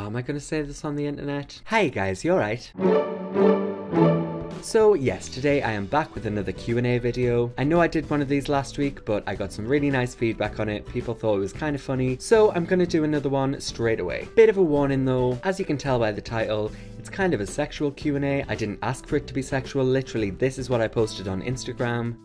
am I gonna say this on the internet? Hey guys, you alright? So yes, today I am back with another Q&A video. I know I did one of these last week, but I got some really nice feedback on it. People thought it was kind of funny, so I'm gonna do another one straight away. Bit of a warning though, as you can tell by the title, it's kind of a sexual Q&A. I didn't ask for it to be sexual, literally this is what I posted on Instagram.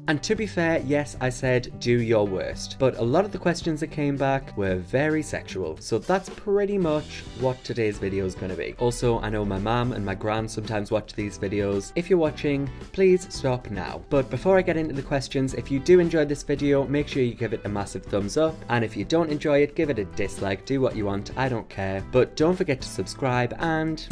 And to be fair, yes, I said do your worst, but a lot of the questions that came back were very sexual, so that's pretty much what today's video is going to be. Also, I know my mum and my gran sometimes watch these videos. If you're watching, please stop now. But before I get into the questions, if you do enjoy this video, make sure you give it a massive thumbs up, and if you don't enjoy it, give it a dislike, do what you want, I don't care. But don't forget to subscribe and...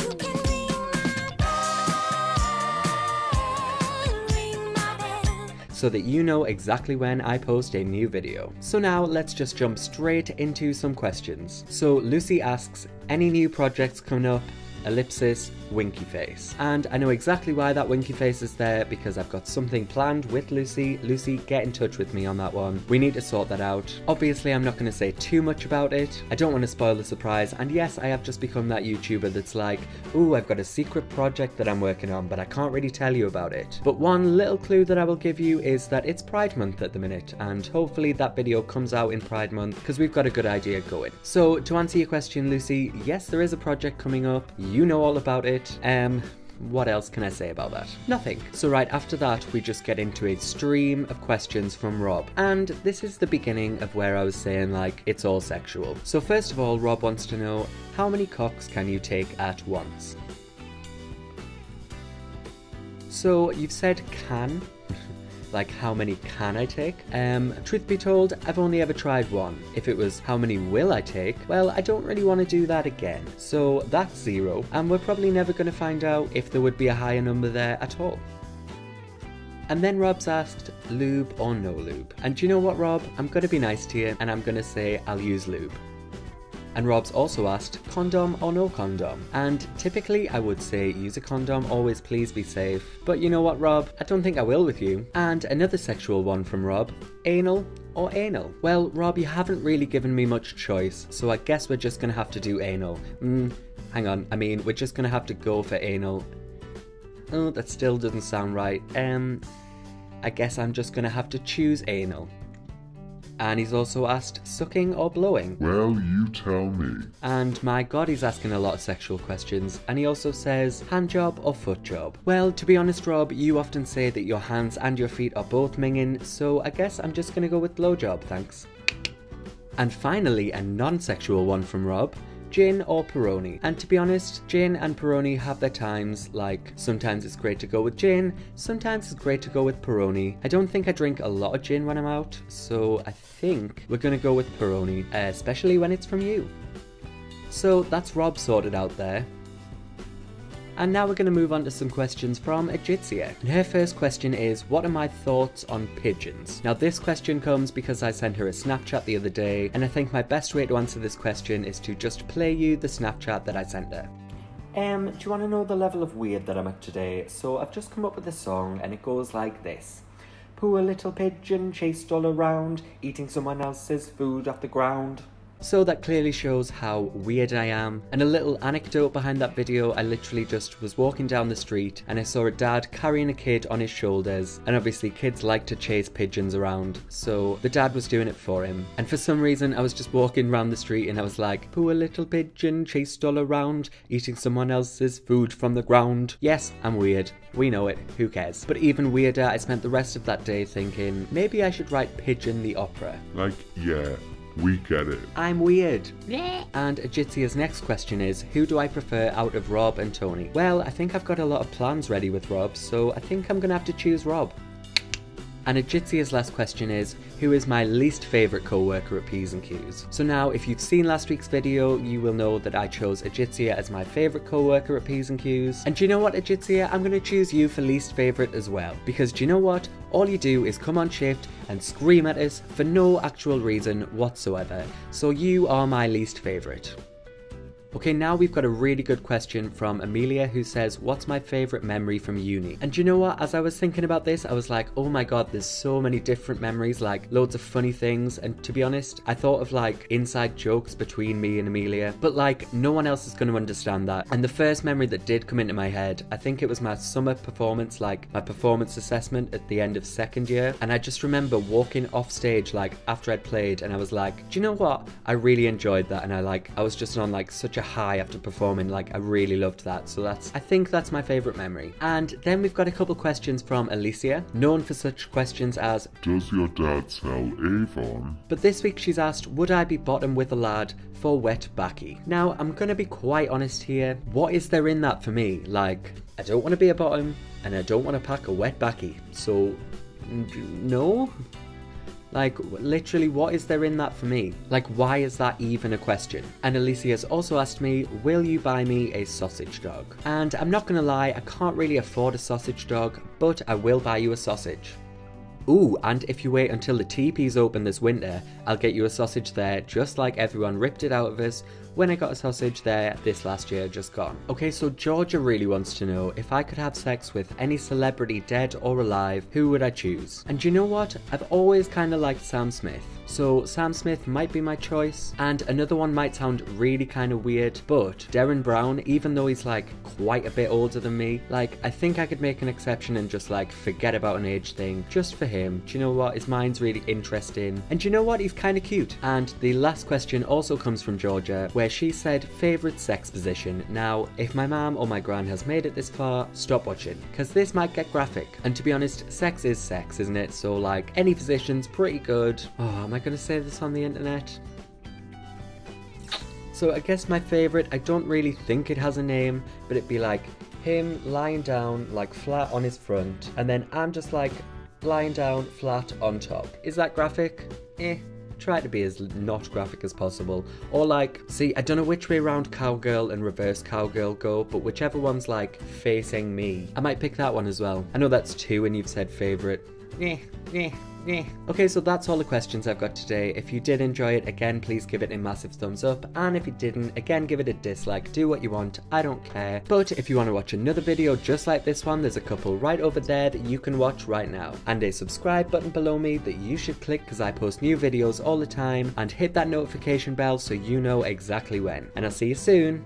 so that you know exactly when I post a new video. So now let's just jump straight into some questions. So Lucy asks, any new projects coming up? Ellipsis, winky face. And I know exactly why that winky face is there, because I've got something planned with Lucy. Lucy, get in touch with me on that one. We need to sort that out. Obviously, I'm not going to say too much about it. I don't want to spoil the surprise. And yes, I have just become that YouTuber that's like, ooh, I've got a secret project that I'm working on, but I can't really tell you about it. But one little clue that I will give you is that it's Pride Month at the minute, and hopefully that video comes out in Pride Month, because we've got a good idea going. So to answer your question, Lucy, yes, there is a project coming up. You know all about it. What else can I say about that? Nothing. So right after that, we just get into a stream of questions from Rob. And this is the beginning of where I was saying, like, it's all sexual. So first of all, Rob wants to know, how many cocks can you take at once? So you've said can. Like, how many can I take? Truth be told, I've only ever tried one. If it was how many will I take, well, I don't really want to do that again. So that's 0, and we're probably never going to find out if there would be a higher number there at all. And then Rob's asked, lube or no lube? And do you know what, Rob? I'm going to be nice to you, and I'm going to say I'll use lube. And Rob's also asked, condom or no condom? And typically I would say use a condom, always please be safe. But you know what, Rob? I don't think I will with you. And another sexual one from Rob, anal or anal? Well, Rob, you haven't really given me much choice, so I guess we're just gonna have to do anal. Hang on, I mean, we're just gonna have to go for anal. Oh, that still doesn't sound right. I guess I'm just gonna have to choose anal. And he's also asked, sucking or blowing? Well, you tell me. And my god, he's asking a lot of sexual questions. And he also says, hand job or foot job? Well, to be honest, Rob, you often say that your hands and your feet are both minging, so I guess I'm just gonna go with blowjob, thanks. And finally, a non-sexual one from Rob, gin or Peroni? And to be honest, gin and Peroni have their times. Like, sometimes it's great to go with gin, sometimes it's great to go with Peroni. I don't think I drink a lot of gin when I'm out, so I think we're gonna go with Peroni, especially when it's from you. So that's Rob sorted out there. And now we're going to move on to some questions from Ajitsia. And her first question is, what are my thoughts on pigeons? Now this question comes because I sent her a Snapchat the other day, and I think my best way to answer this question is to just play you the Snapchat that I sent her. Do you want to know the level of weird that I'm at today? So I've just come up with a song, and it goes like this. Poor little pigeon chased all around, eating someone else's food off the ground. So that clearly shows how weird I am. And a little anecdote behind that video, I literally just was walking down the street and I saw a dad carrying a kid on his shoulders, and obviously kids like to chase pigeons around, so the dad was doing it for him. And for some reason I was just walking around the street and I was like, poor little pigeon chased all around, eating someone else's food from the ground. Yes, I'm weird. We know it, who cares? But even weirder, I spent the rest of that day thinking, maybe I should write Pigeon the Opera. Like, yeah. We get it. I'm weird. And Ajitsia's next question is, who do I prefer out of Rob and Tony? Well, I think I've got a lot of plans ready with Rob, so I think I'm gonna have to choose Rob. And Ajitsia's last question is, who is my least favourite co-worker at P's and Q's? So now, if you've seen last week's video, you will know that I chose Ajitsia as my favourite co-worker at P's and Q's. And do you know what, Ajitsia? I'm going to choose you for least favourite as well. Because do you know what? All you do is come on shift and scream at us for no actual reason whatsoever. So you are my least favourite. Okay, now we've got a really good question from Amelia, who says, what's my favourite memory from uni? And you know what, as I was thinking about this, I was like, oh my god, there's so many different memories, like loads of funny things. And to be honest, I thought of like inside jokes between me and Amelia, but like no one else is going to understand that. And the first memory that did come into my head, I think it was my summer performance, like my performance assessment at the end of second year. And I just remember walking off stage like after I'd played, and I was like, do you know what, I really enjoyed that. And I was just on like such a high after performing, like I really loved that. So I think that's my favourite memory. And then we've got a couple questions from Alicia, known for such questions as, does your dad sell Avon? But this week she's asked, would I be bottom with a lad for wet backy? Now I'm gonna be quite honest here, what is there in that for me? Like, I don't want to be a bottom and I don't want to pack a wet backy, so no. Like, literally, what is there in that for me? Like, why is that even a question? And Alicia has also asked me, will you buy me a sausage dog? And I'm not gonna lie, I can't really afford a sausage dog, but I will buy you a sausage. Ooh, and if you wait until the TP's open this winter, I'll get you a sausage there, just like everyone ripped it out of us when I got a sausage there this last year just gone. Okay, so Georgia really wants to know, if I could have sex with any celebrity dead or alive, who would I choose? And you know what? I've always kind of liked Sam Smith. So Sam Smith might be my choice, and another one might sound really kind of weird, but Derren Brown, even though he's like quite a bit older than me, like I think I could make an exception and just like forget about an age thing just for him. Do you know what? His mind's really interesting, and you know what? He's kind of cute. And the last question also comes from Georgia, where she said favourite sex position. Now, if my mum or my gran has made it this far, stop watching, because this might get graphic. And to be honest, sex is sex, isn't it? So like, any position's pretty good. Oh, am I gonna say this on the internet? So I guess my favourite, I don't really think it has a name, but it'd be like him lying down like flat on his front, and then I'm just like lying down flat on top. Is that graphic? Try to be as not graphic as possible. Or like, see, I don't know which way around cowgirl and reverse cowgirl go, but whichever one's like facing me, I might pick that one as well. I know that's two and you've said favourite. Okay, so that's all the questions I've got today. If you did enjoy it, again, please give it a massive thumbs up. And if you didn't, again, give it a dislike. Do what you want, I don't care. But if you want to watch another video just like this one, there's a couple right over there that you can watch right now. And a subscribe button below me that you should click because I post new videos all the time. And hit that notification bell so you know exactly when. And I'll see you soon.